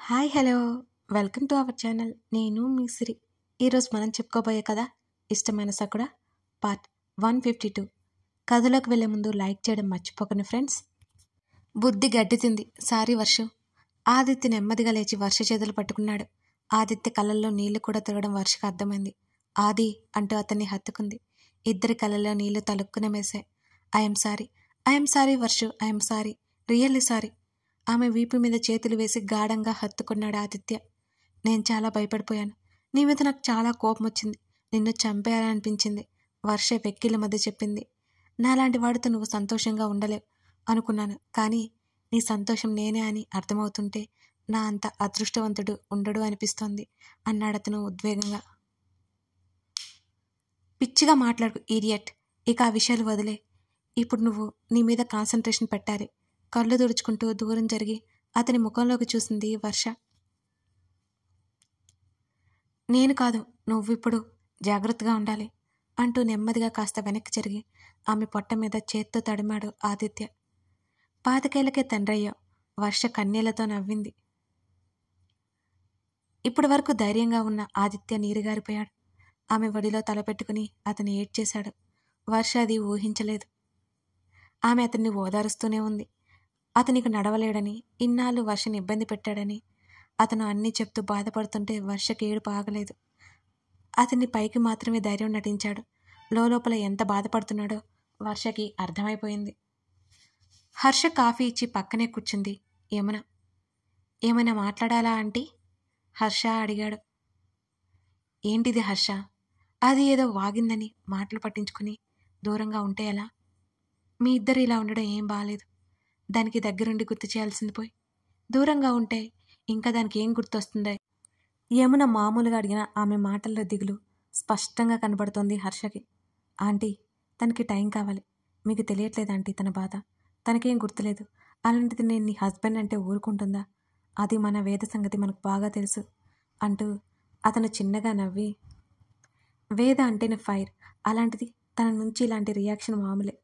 Hi hello welcome to our channel. నేను మీ సిరి. ఈరోజు మనం చెప్పుకోబోయే కథ ఇష్టమైన సకుడ పార్ట్ 152. కథలోకి వెళ్ళే ముందు లైక్ చేయడం మర్చిపోకండి ఫ్రెండ్స్. బుద్ధి గడ్డి తింది. సారీ వర్షు. ఆదిత్య నెమ్మదిగా లేచి వర్ష చేతులు పట్టుకున్నాడు. ఆదిత్య కళ్ళల్లో నీళ్లు కూడా తిరగడం వర్షకు అర్థమైంది. ఆది అంటూ అతన్ని హత్తుకుంది. ఇద్దరి కళ్ళల్లో నీళ్లు తలుక్కున మేశాయి. I'm sorry Varshu, I'm sorry, really sorry. ఆమె వీపు మీద చేతులు వేసి గాఢంగా హత్తుకున్నాడు ఆదిత్య. నేను చాలా భయపడిపోయాను. నీ మీద నాకు చాలా కోపం వచ్చింది. నిన్ను చంపేయాలనిపించింది. వర్ష వెక్కిళ్ళ మధ్య చెప్పింది. నాలాంటి వాడితో నువ్వు సంతోషంగా ఉండలేవు అనుకున్నాను. కానీ నీ సంతోషం నేనే అని అర్థమవుతుంటే నా అంత అదృష్టవంతుడు ఉండడు అనిపిస్తోంది అన్నాడతను ఉద్వేగంగా. పిచ్చిగా మాట్లాడు ఈడియట్. ఇక ఆ విషయాలు వదిలే. ఇప్పుడు నువ్వు నీ మీద కాన్సన్ట్రేషన్ పెట్టాలి. కళ్ళు తుడుచుకుంటూ దూరం జరిగి అతని ముఖంలోకి చూసింది వర్ష. నేను కాదు, నువ్విప్పుడు జాగ్రత్తగా ఉండాలి అంటూ నెమ్మదిగా కాస్త వెనక్కి జరిగి ఆమె పొట్ట మీద చేత్తో తడిమాడు ఆదిత్య. పాతికేళ్లకే తండ్రయ్యావు. వర్ష కన్నీళ్లతో నవ్వింది. ఇప్పటి వరకు ధైర్యంగా ఉన్న ఆదిత్య నీరుగారిపోయాడు. ఆమె ఒడిలో తలపెట్టుకుని అతను ఏడ్చేశాడు. వర్ష అది ఊహించలేదు. ఆమె అతన్ని ఓదారుస్తూనే ఉంది. అతనికి నడవలేడని, ఇన్నాళ్ళు వర్షని ఇబ్బంది పెట్టాడని అతను అన్నీ చెప్తూ బాధపడుతుంటే వర్షకి ఏడుపు ఆగలేదు. అతన్ని పైకి మాత్రమే ధైర్యం నటించాడు. లోపల ఎంత బాధపడుతున్నాడో వర్షకి అర్థమైపోయింది. హర్ష కాఫీ ఇచ్చి పక్కనే కూర్చుంది యమున. ఏమైనా మాట్లాడాలా ఆంటీ? హర్ష అడిగాడు. ఏంటిది హర్ష? అది ఏదో వాగిందని మాటలు పట్టించుకుని దూరంగా ఉంటే ఎలా? మీ ఇద్దరు ఇలా ఉండడం ఏం బాలేదు. దానికి దగ్గరుండి గుర్తు చేయాల్సింది పోయి దూరంగా ఉంటే ఇంకా దానికి ఏం గుర్తొస్తుందో? యమున మామూలుగా అడిగిన ఆమె మాటల్లో దిగులు స్పష్టంగా కనబడుతోంది హర్షకి. ఆంటీ, తనకి టైం కావాలి. మీకు తెలియట్లేదు ఆంటీ తన బాధ. తనకేం గుర్తులేదు. అలాంటిది నేను నీ హస్బెండ్ అంటే ఊరుకుంటుందా? అది మన వేద సంగతి మనకు బాగా తెలుసు అంటూ అతను చిన్నగా నవ్వి, వేద అంటేనే ఫైర్. అలాంటిది తన నుంచి ఇలాంటి రియాక్షన్ మామూలే.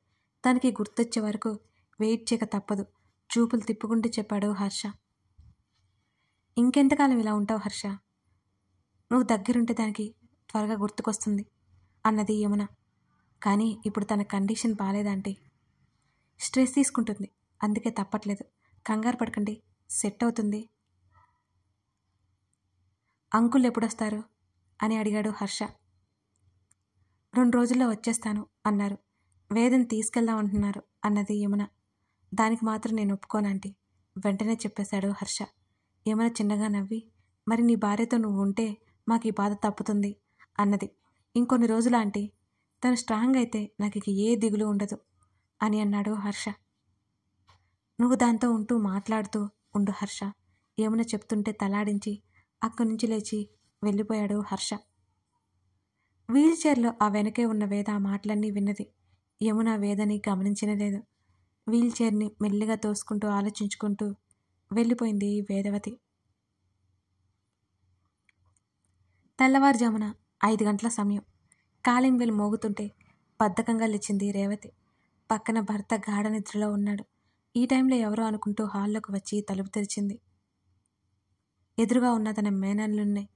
తనకి గుర్తొచ్చే వరకు వెయిట్ చేయక తప్పదు. చూపులు తిప్పుకుంటూ చెప్పాడు హర్ష. ఇంకెంతకాలం ఇలా ఉంటావు హర్ష? నువ్వు దగ్గరుంటే దానికి త్వరగా గుర్తుకొస్తుంది అన్నది యమున. కానీ ఇప్పుడు తన కండిషన్ బాలేదంటే స్ట్రెస్ తీసుకుంటుంది. అందుకే తప్పట్లేదు. కంగారు పడకండి, సెట్ అవుతుంది. అంకుల్ ఎప్పుడొస్తారు అని అడిగాడు హర్ష. 2 రోజుల్లో వచ్చేస్తాను అన్నారు. వేదను తీసుకెళ్దాం అంటున్నారు అన్నది యమున. దానికి మాత్రం నేను ఒప్పుకోనంటీ, వెంటనే చెప్పేశాడు హర్ష. యమున చిన్నగా నవ్వి, మరి నీ భార్యతో నువ్వు ఉంటే మాకు ఈ బాధ తప్పుతుంది అన్నది. ఇంకొన్ని రోజులు ఆంటీ, తను స్ట్రాంగ్ అయితే నాకు ఇక ఏ దిగులు ఉండదు అని అన్నాడు హర్ష. నువ్వు దాంతో ఉంటూ మాట్లాడుతూ ఉండు హర్ష. యమున చెప్తుంటే తలాడించి అక్కడి నుంచి లేచి వెళ్ళిపోయాడు హర్ష. వీల్ చైర్లో ఆ వెనకే ఉన్న వేద ఆ మాటలన్నీ విన్నది. యమున వేదని గమనించలేదు. వీల్ చైర్ని మెల్లిగా తోసుకుంటూ ఆలోచించుకుంటూ వెళ్ళిపోయింది వేదవతి. తెల్లవారుజామున 5 గంటల సమయం. కాలింగ్ బెల్ మోగుతుంటే బద్ధకంగా లేచింది రేవతి. పక్కన భర్త గాఢ నిద్రలో ఉన్నాడు. ఈ టైంలో ఎవరో అనుకుంటూ హాల్లోకి వచ్చి తలుపు తెరిచింది. ఎదురుగా ఉన్న తన మేనల్లున్నే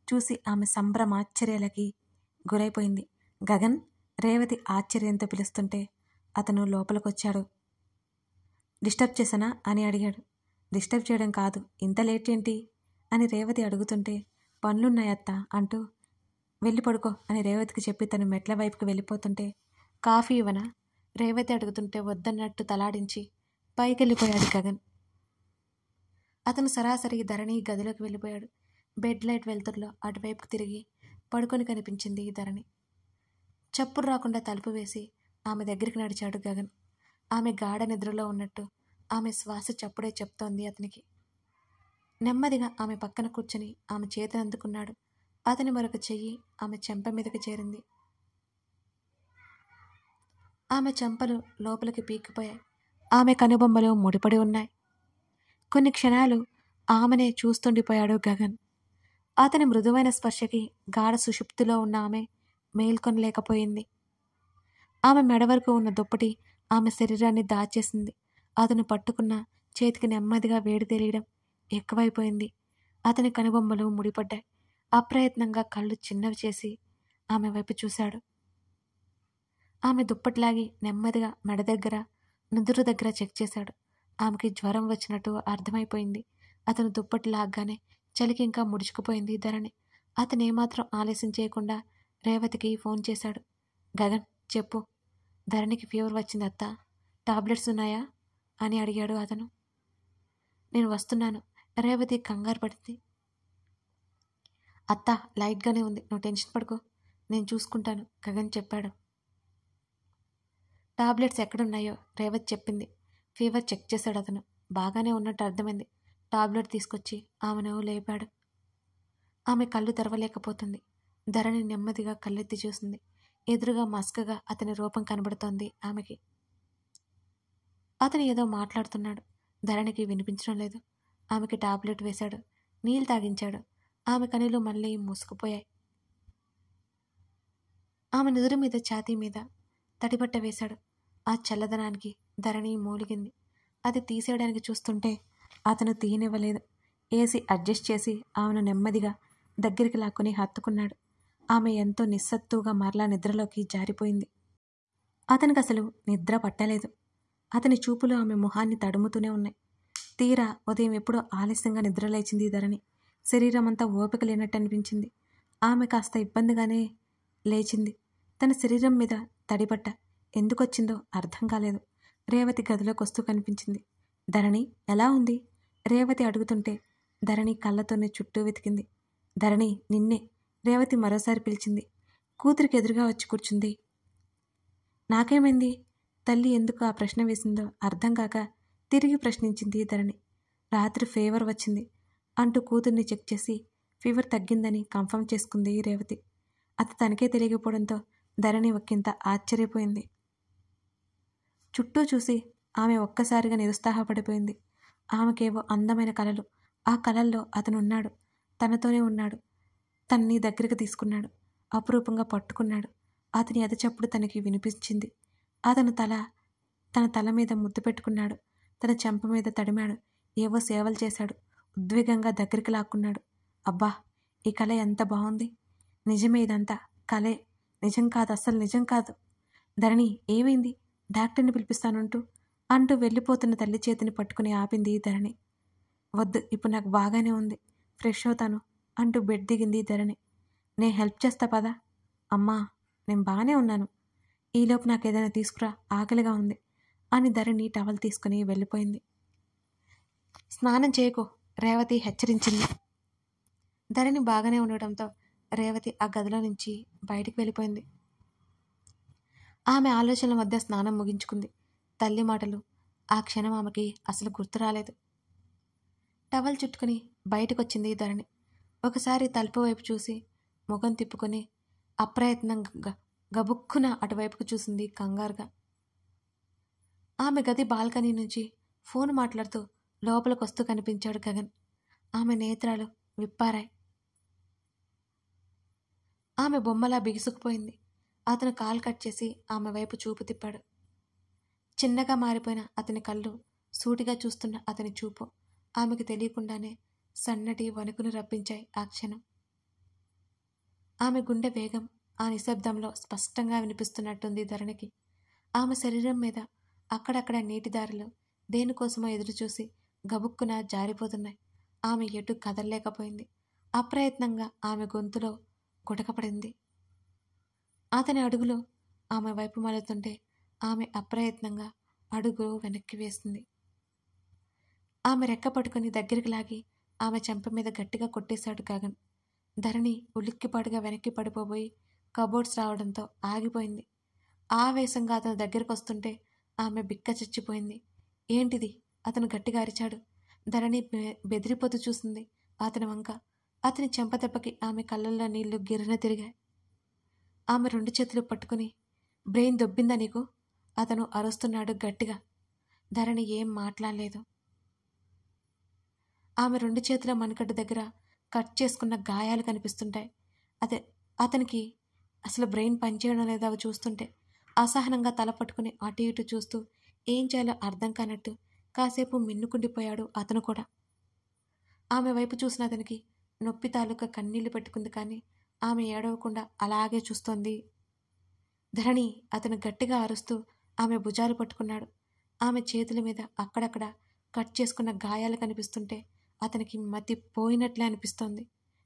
చూసి ఆమె సంభ్రమాశ్చర్యాలకి గురైపోయింది. గగన్, రేవతి ఆశ్చర్యంతో పిలుస్తుంటే అతను లోపలికొచ్చాడు. డిస్టర్బ్ చేశానా అని అడిగాడు. డిస్టర్బ్ చేయడం కాదు, ఇంత లేట్ ఏంటి అని రేవతి అడుగుతుంటే పనులున్నాయత్తా అంటూ వెళ్ళి పడుకో అని రేవతికి చెప్పి తను మెట్ల వైపుకి వెళ్ళిపోతుంటే కాఫీ ఇవ్వనా రేవతి అడుగుతుంటే వద్దన్నట్టు తలాడించి పైకెళ్ళిపోయాడు గగన్. అతను సరాసరి ధరణి గదిలోకి వెళ్ళిపోయాడు. బెడ్ లైట్ వెలుతురులో అటువైపుకు తిరిగి పడుకొని కనిపించింది ధరణి. చప్పుడు రాకుండా తలుపు వేసి ఆమె దగ్గరికి నడిచాడు గగన్. ఆమె గాఢ నిద్రలో ఉన్నట్టు ఆమె శ్వాస చప్పుడే చెప్తోంది అతనికి. నెమ్మదిగా ఆమె పక్కన కూర్చొని ఆమె చేతిని అందుకున్నాడు. అతని మరొక చెయ్యి ఆమె చెంప మీదకి చేరింది. ఆమె చెంపలు లోపలికి పీకిపోయాయి. ఆమె కనుబొమ్మలు ముడిపడి ఉన్నాయి. కొన్ని క్షణాలు ఆమెనే చూస్తుండిపోయాడు గగన్. అతని మృదువైన స్పర్శకి గాఢ సుషుప్తిలో ఉన్న ఆమె మేల్కొనలేకపోయింది. ఆమె మెడ వరకు ఉన్న దుప్పటి ఆమె శరీరాన్ని దాచేసింది. అతను పట్టుకున్న చేతికి నెమ్మదిగా వేడి తెలియడం ఎక్కువైపోయింది. అతని కనుబొమ్మలు ముడిపడ్డాయి. అప్రయత్నంగా కళ్ళు చిన్నవి చేసి ఆమె వైపు చూశాడు. ఆమె దుప్పట్లాగి నెమ్మదిగా మెడ దగ్గర, నుదురు దగ్గర చెక్ చేశాడు. ఆమెకి జ్వరం వచ్చినట్టు అర్థమైపోయింది. అతను దుప్పటి లాగ్గానే చలికి ఇంకా ముడుచుకుపోయింది ధరణి. అతను ఏమాత్రం ఆలస్యం చేయకుండా రేవతికి ఫోన్ చేశాడు. గగన్, చెప్పు. ధరణికి ఫీవర్ వచ్చింది అత్త. టాబ్లెట్స్ ఉన్నాయా అని అడిగాడు అతను. నేను వస్తున్నాను. రేవతి కంగారు పడింది. అత్త లైట్గానే ఉంది, నువ్వు టెన్షన్ పడుకో, నేను చూసుకుంటాను గగన్ చెప్పాడు. టాబ్లెట్స్ ఎక్కడున్నాయో రేవతి చెప్పింది. ఫీవర్ చెక్ చేశాడు అతను. బాగానే ఉన్నట్టు అర్థమైంది. టాబ్లెట్ తీసుకొచ్చి ఆమెను లేపాడు. ఆమె కళ్ళు తెరవలేకపోతుంది. ధరణి నెమ్మదిగా కళ్ళెత్తి చూసింది. ఎదురుగా మస్కగా అతని రూపం కనబడుతోంది ఆమెకి. అతను ఏదో మాట్లాడుతున్నాడు. ధరణికి వినిపించడం లేదు. ఆమెకి టాబ్లెట్ వేశాడు. నీళ్ళు తాగించాడు. ఆమె కనులు మళ్ళీ మూసుకుపోయాయి. ఆమె నుదురు మీద, ఛాతీ మీద తడిబట్ట వేశాడు. ఆ చల్లదనానికి ధరణి మూలిగింది. అది తీసేయడానికి చూస్తుంటే అతను తీయనివ్వలేదు. ఏసీ అడ్జస్ట్ చేసి ఆమెను నెమ్మదిగా దగ్గరికి లాక్కుని హత్తుకున్నాడు. ఆమె ఎంతో నిస్సత్తుగా మరలా నిద్రలోకి జారిపోయింది. అతనికి అసలు నిద్ర పట్టలేదు. అతని చూపులు ఆమె మొహాన్ని తడుముతూనే ఉన్నాయి. తీరా ఉదయం ఎప్పుడో ఆలస్యంగా నిద్రలేచింది ధరణి. శరీరం అంతా ఓపిక లేనట్టు అనిపించింది. ఆమె కాస్త ఇబ్బందిగానే లేచింది. తన శరీరం మీద తడిబట్ట ఎందుకొచ్చిందో అర్థం కాలేదు. రేవతి గదిలోకి వస్తూ కనిపించింది. ధరణి ఎలా ఉంది? రేవతి అడుగుతుంటే ధరణి కళ్ళతోనే చుట్టూ వెతికింది. ధరణి, నిన్నే. రేవతి మరోసారి పిలిచింది. కూతురికి ఎదురుగా వచ్చి కూర్చుంది. నాకేమైంది? తల్లి ఎందుకు ఆ ప్రశ్న వేసిందో అర్థం కాక తిరిగి ప్రశ్నించింది ధరణి. రాత్రి ఫీవర్ వచ్చింది అంటూ కూతుర్ని చెక్ చేసి ఫీవర్ తగ్గిందని కన్ఫర్మ్ చేసుకుంది రేవతి. అది తనకే తెలియకపోవడంతో ధరణి ఒక్కింత ఆశ్చర్యపోయింది. చుట్టూ చూసి ఆమె ఒక్కసారిగా నిరుత్సాహపడిపోయింది. ఆమెకేవో అందమైన కలలు. ఆ కలల్లో అతనున్నాడు. తనతోనే ఉన్నాడు. తనని దగ్గరికి తీసుకున్నాడు. అపురూపంగా పట్టుకున్నాడు. అతని ఎదచప్పుడు తనకి వినిపించింది. అతను తన తల మీద ముద్దు పెట్టుకున్నాడు. తన చెంప మీద తడిమాడు. ఏవో సేవలు చేశాడు. ఉద్వేగంగా దగ్గరికి లాక్కున్నాడు. అబ్బా, ఈ కళ ఎంత బాగుంది! నిజమే, ఇదంతా కలే, నిజం కాదు, అస్సలు నిజం కాదు. ధరణి, ఏమైంది? డాక్టర్ని అంటూ వెళ్ళిపోతున్న తల్లి చేతిని పట్టుకుని ఆపింది ధరణి. వద్దు, ఇప్పుడు నాకు బాగానే ఉంది, ఫ్రెష్ అవుతాను అంటూ బెడ్ దిగింది ధరణి. నేను హెల్ప్ చేస్తా పదా. అమ్మా, నేను బాగానే ఉన్నాను. ఈలోపు నాకు ఏదైనా తీసుకురా, ఆకలిగా ఉంది అని ధరణి టవల్ తీసుకుని వెళ్ళిపోయింది. స్నానం చేయకు, రేవతి హెచ్చరించింది. ధరణి బాగానే ఉండటంతో రేవతి ఆ గదిలో నుంచి బయటికి వెళ్ళిపోయింది. ఆమె ఆలోచనల మధ్య స్నానం ముగించుకుంది. తల్లి మాటలు ఆ క్షణం ఆమెకి అసలు గుర్తు రాలేదు. టవల్ చుట్టుకుని బయటకొచ్చింది ధరణి. ఒకసారి తలుపు వైపు చూసి ముఖం తిప్పుకొని అప్రయత్నంగా గబుక్కున అటువైపుకు చూసింది కంగారుగా. ఆమె గది బాల్కనీ నుంచి ఫోన్ మాట్లాడుతూ లోపలికొస్తూ కనిపించాడు గగన్. ఆమె నేత్రాలు విప్పారాయి. ఆమె బొమ్మలా బిగుసుకుపోయింది. అతను కాల్ కట్ చేసి ఆమె వైపు చూపు తిప్పాడు. చిన్నగా మారిపోయిన అతని కళ్ళు, సూటిగా చూస్తున్న అతని చూపు ఆమెకు తెలియకుండానే సన్నటి వణుకును రప్పించాయి ఆ క్షణం. ఆమె గుండె వేగం ఆ నిశ్శబ్దంలో స్పష్టంగా వినిపిస్తున్నట్టుంది ధరణికి. ఆమె శరీరం మీద అక్కడక్కడ నీటి దారులు దేనికోసమో ఎదురుచూసి గబుక్కున జారిపోతున్నాయి. ఆమె ఎటు కదలలేకపోయింది. అప్రయత్నంగా ఆమె గొంతులో గుటకపడింది. అతని అడుగులు ఆమె వైపు మలుతుంటే ఆమె అప్రయత్నంగా అడుగు వెనక్కి వేసింది. ఆమె రెక్క పట్టుకుని దగ్గరికి లాగి ఆమె చెంప మీద గట్టిగా కొట్టేశాడు గగన్. ధరణి ఉలిక్కిపాటుగా వెనక్కి పడిపోబోయి కబోర్డ్స్ రావడంతో ఆగిపోయింది. ఆవేశంగా అతను దగ్గరికి వస్తుంటే ఆమె బిక్క చచ్చిపోయింది. ఏంటిది? అతను గట్టిగా అరిచాడు. ధరణి బెదిరిపోతూ చూసింది అతని వంక. అతని చెంపదెబ్బకి ఆమె కళ్ళల్లో నీళ్లు గిర్రన తిరిగాయి. ఆమె 2 చేతులు పట్టుకుని, బ్రెయిన్ దొబ్బిందా నీకు? అతను అరుస్తున్నాడు గట్టిగా. ధరణి ఏం మాట్లాడలేదు. ఆమె 2 చేతుల మణికట్టు దగ్గర కట్ చేసుకున్న గాయాలు కనిపిస్తుంటాయి. అతనికి అసలు బ్రెయిన్ పనిచేయడం లేదా అవి చూస్తుంటే. అసహనంగా తల పట్టుకుని అటు ఇటు చూస్తూ ఏం చేయాలో అర్థం కానట్టు కాసేపు మిన్నుకుండిపోయాడు అతను కూడా. ఆమె వైపు చూసిన అతనికి నొప్పి తాలూకా కన్నీళ్లు పెట్టుకుంది, కానీ ఆమె ఏడవకుండా అలాగే చూస్తోంది. ధరణి అతను గట్టిగా అరుస్తూ ఆమె భుజాలు పట్టుకున్నాడు. ఆమె చేతుల మీద అక్కడక్కడ కట్ చేసుకున్న గాయాలు కనిపిస్తుంటే అతనికి మతి పోయినట్లే అనిపిస్తోంది.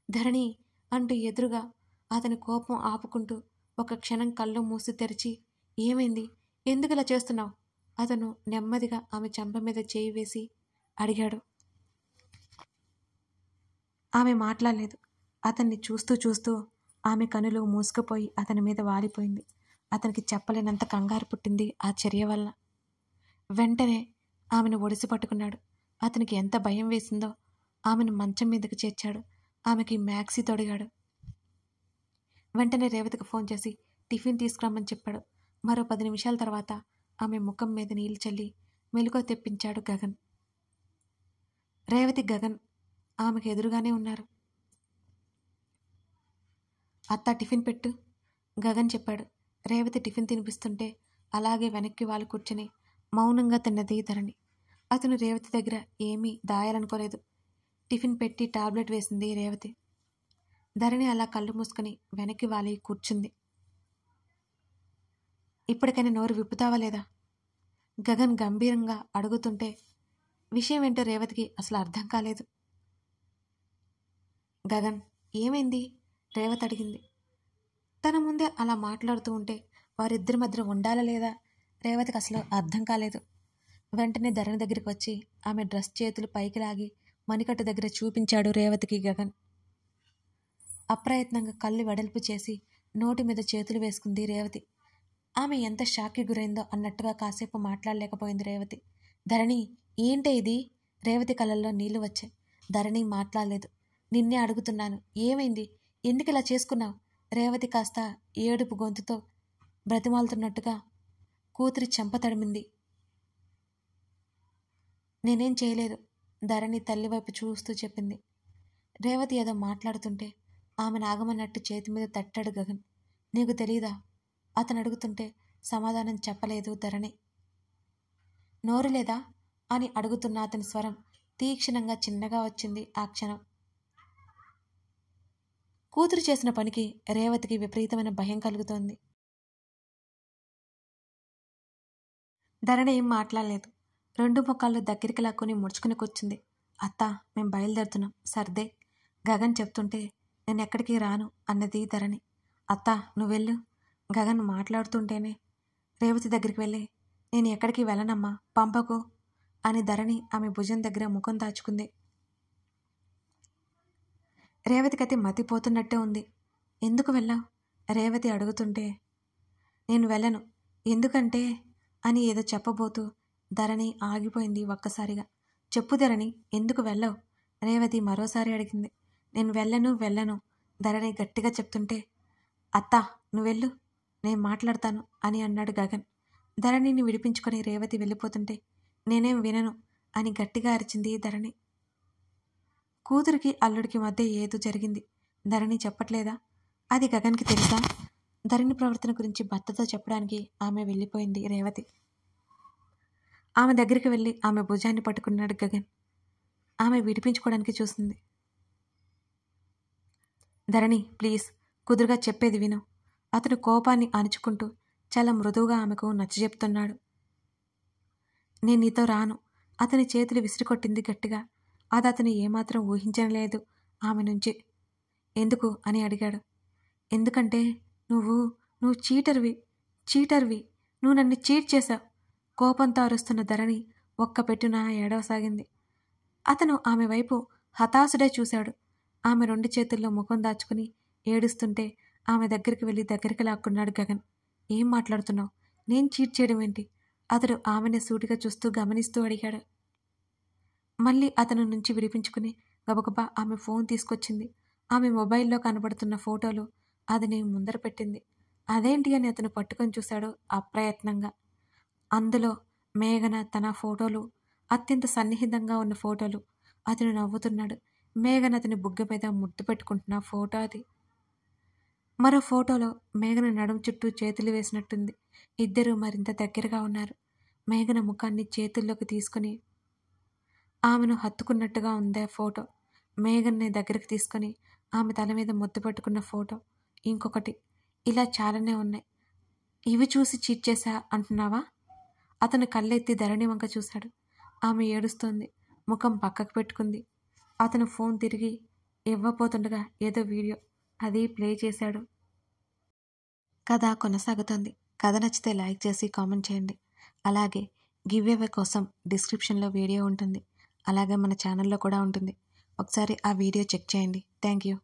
ధరణి అంటూ ఎదురుగా అతని కోపం ఆపుకుంటూ ఒక క్షణం కళ్ళు మూసి తెరిచి, ఏమైంది, ఎందుకు ఇలా చేస్తున్నావు? అతను నెమ్మదిగా ఆమె చెంప మీద చేయి వేసి అడిగాడు. ఆమె మాట్లాడలేదు. అతన్ని చూస్తూ చూస్తూ ఆమె కనులు మూసుకుపోయి అతని మీద వాలిపోయింది. అతనికి చెప్పలేనంత కంగారు పుట్టింది ఆ చర్య వల్ల. వెంటనే ఆమెను ఒడిసి పట్టుకున్నాడు. అతనికి ఎంత భయం వేసిందో. ఆమెను మంచం మీదకి చేర్చాడు. ఆమెకి మ్యాక్సీ తొడిగాడు. వెంటనే రేవతికి ఫోన్ చేసి టిఫిన్ తీసుకురమ్మని చెప్పాడు. మరో 10 నిమిషాల తర్వాత ఆమె ముఖం మీద నీళ్లు చల్లి మెలకువ తెప్పించాడు గగన్. రేవతి, గగన్ ఆమెకు ఎదురుగానే ఉన్నారు. అత్త, టిఫిన్ పెట్టు, గగన్ చెప్పాడు. రేవతి టిఫిన్ తినిపిస్తుంటే అలాగే వెనక్కి వాళ్ళు కూర్చుని మౌనంగా తిన్నది ధరణి. అతను రేవతి దగ్గర ఏమీ దాయాలనుకోలేదు. టిఫిన్ పెట్టి టాబ్లెట్ వేసింది రేవతి. ధరణి అలా కళ్ళు మూసుకొని వెనక్కి వాలి కూర్చుంది. ఇప్పటికైనా నోరు విప్పుతావా లేదా? గగన్ గంభీరంగా అడుగుతుంటే విషయం ఏంటో రేవతికి అసలు అర్థం కాలేదు. గగన్, ఏమైంది? రేవతి అడిగింది. తన ముందే అలా మాట్లాడుతూ ఉంటే వారిద్దరి మధ్య ఉండాలా లేదా రేవతికి అసలు అర్థం కాలేదు. వెంటనే ధరణి దగ్గరికి వచ్చి ఆమె డ్రెస్ చేతులు పైకి లాగి మణికట్టు దగ్గర చూపించాడు రేవతికి గగన్. అప్రయత్నంగా కళ్ళు వెడల్పు చేసి నోటి మీద చేతులు వేసుకుంది రేవతి. ఆమె ఎంత షాక్కి గురైందో అన్నట్టుగా కాసేపు మాట్లాడలేకపోయింది రేవతి. ధరణి, ఏంటే ఇది? రేవతి కళ్ళల్లో నీళ్లు వచ్చాయి. ధరణి మాట్లాడలేదు. నిన్నే అడుగుతున్నాను, ఏమైంది, ఎందుకు ఇలా చేసుకున్నావు? రేవతి కాస్త ఏడుపు గొంతుతో బ్రతిమాలుతున్నట్టుగా కూతురి చెంప తడిమింది. నేనేం చేయలేదు, ధరణి తల్లివైపు చూస్తూ చెప్పింది. రేవతి ఏదో మాట్లాడుతుంటే ఆమెను ఆగమన్నట్టు చేతి మీద తట్టాడు గగన్. నీకు తెలీదా? అతను అడుగుతుంటే సమాధానం చెప్పలేదు ధరణి. నోరు లేదా అని అడుగుతున్న అతని స్వరం తీక్షణంగా చిన్నగా వచ్చింది ఆ క్షణం. కూతురు చేసిన పనికి రేవతికి విపరీతమైన భయం కలుగుతోంది. ధరణి ఏం మాట్లాడలేదు. 2 ముఖాల్లో దగ్గరికి లాక్కుని ముడుచుకుని కూర్చుంది. అత్త, మేం బయలుదేరుతున్నాం, సర్దే. గగన్ చెప్తుంటే నేనెక్కడికి రాను అన్నది ధరణి. అత్త, నువ్వెళ్ళు. గగన్ మాట్లాడుతుంటేనే రేవతి దగ్గరికి వెళ్ళి, నేను ఎక్కడికి వెళ్ళనమ్మా, పంపకు అని ధరణి ఆమె భుజం దగ్గర ముఖం దాచుకుంది. రేవతికైతే మతిపోతున్నట్టే ఉంది. ఎందుకు వెళ్ళావు? రేవతి అడుగుతుంటే నేను వెళ్ళను, ఎందుకంటే అని ఏదో చెప్పబోతూ ధరణి ఆగిపోయింది ఒక్కసారిగా. చెప్పు ధరణి, ఎందుకు వెళ్ళావు? రేవతి మరోసారి అడిగింది. నేను వెళ్ళను ధరణి గట్టిగా చెప్తుంటే, అత్తా నువ్వెళ్ళు, నేను మాట్లాడతాను అని అన్నాడు గగన్. ధరణిని విడిపించుకొని రేవతి వెళ్ళిపోతుంటే నేనేం వినను అని గట్టిగా అరిచింది ధరణి. కూతురికి అల్లుడికి మధ్య ఏదో జరిగింది. ధరణి చెప్పట్లేదా? అది గగన్కి తెలుసా? ధరణి ప్రవర్తన గురించి భర్తతో చెప్పడానికి ఆమె వెళ్ళిపోయింది రేవతి. ఆమె దగ్గరికి వెళ్ళి ఆమె భుజాన్ని పట్టుకున్నాడు గగన్. ఆమె విడిపించుకోవడానికి చూసింది. ధరణి, ప్లీజ్, కుదురుగా చెప్పేది విను. అతను కోపాన్ని అణుచుకుంటూ చాలా మృదువుగా ఆమెకు నచ్చజెప్తున్నాడు. నేను నీతో రాను. అతని చేతులు విసిరికొట్టింది గట్టిగా. అది అతను ఏమాత్రం ఊహించలేదు ఆమె నుంచి. ఎందుకు అని అడిగాడు. ఎందుకంటే నువ్వు చీటర్వి, నువ్వు నన్ను చీట్ చేశావు. కోపంతో అరుస్తున్న ధరణి ఒక్క పెట్టున ఏడవసాగింది. అతను ఆమె వైపు హతాశుడై చూశాడు. ఆమె 2 చేతుల్లో ముఖం దాచుకుని ఏడుస్తుంటే ఆమె దగ్గరికి వెళ్ళి దగ్గరికి లాక్కున్నాడు గగన్. ఏం మాట్లాడుతున్నావు? నేను చీట్ చేయడం ఏంటి? అతడు ఆమెను సూటిగా చూస్తూ గమనిస్తూ అడిగాడు. మళ్ళీ అతను నుంచి విడిపించుకుని గబగబా ఆమె ఫోన్ తీసుకొచ్చింది. ఆమె మొబైల్లో కనబడుతున్న ఫోటోలు అతని ముందర పెట్టింది. అదేంటి అని అతను పట్టుకొని చూశాడు అప్రయత్నంగా. అందులో మేఘన తన ఫోటోలు, అత్యంత సన్నిహితంగా ఉన్న ఫోటోలు. అతను నవ్వుతున్నాడు. మేఘన అతని బుగ్గ మీద ముద్దు పెట్టుకుంటున్న ఫోటో అది. మరో ఫోటోలో మేఘన నడుము చుట్టూ చేతులు వేసినట్టుంది. ఇద్దరూ మరింత దగ్గరగా ఉన్నారు. మేఘన ముఖాన్ని చేతుల్లోకి తీసుకుని ఆమెను హత్తుకున్నట్టుగా ఉంది ఆ ఫోటో. మేఘన్ని దగ్గరికి తీసుకొని ఆమె తల మీద ముద్దు పట్టుకున్న ఫోటో, ఇంకొకటి, ఇలా చాలానే ఉన్నాయి. ఇవి చూసి చీట్ చేశా అంటున్నావా? అతను కళ్ళెత్తి ధరణి వంక చూశాడు. ఆమె ఏడుస్తోంది. ముఖం పక్కకు పెట్టుకుంది. అతను ఫోన్ తిరిగి ఇవ్వబోతుండగా ఏదో వీడియో అది ప్లే చేశాడు. కథ కొనసాగుతోంది. కథ నచ్చితే లైక్ చేసి కామెంట్ చేయండి. అలాగే గివ్ అవే కోసం డిస్క్రిప్షన్లో వీడియో ఉంటుంది. అలాగే మన ఛానల్లో కూడా ఉంటుంది. ఒకసారి ఆ వీడియో చెక్ చేయండి. Thank you.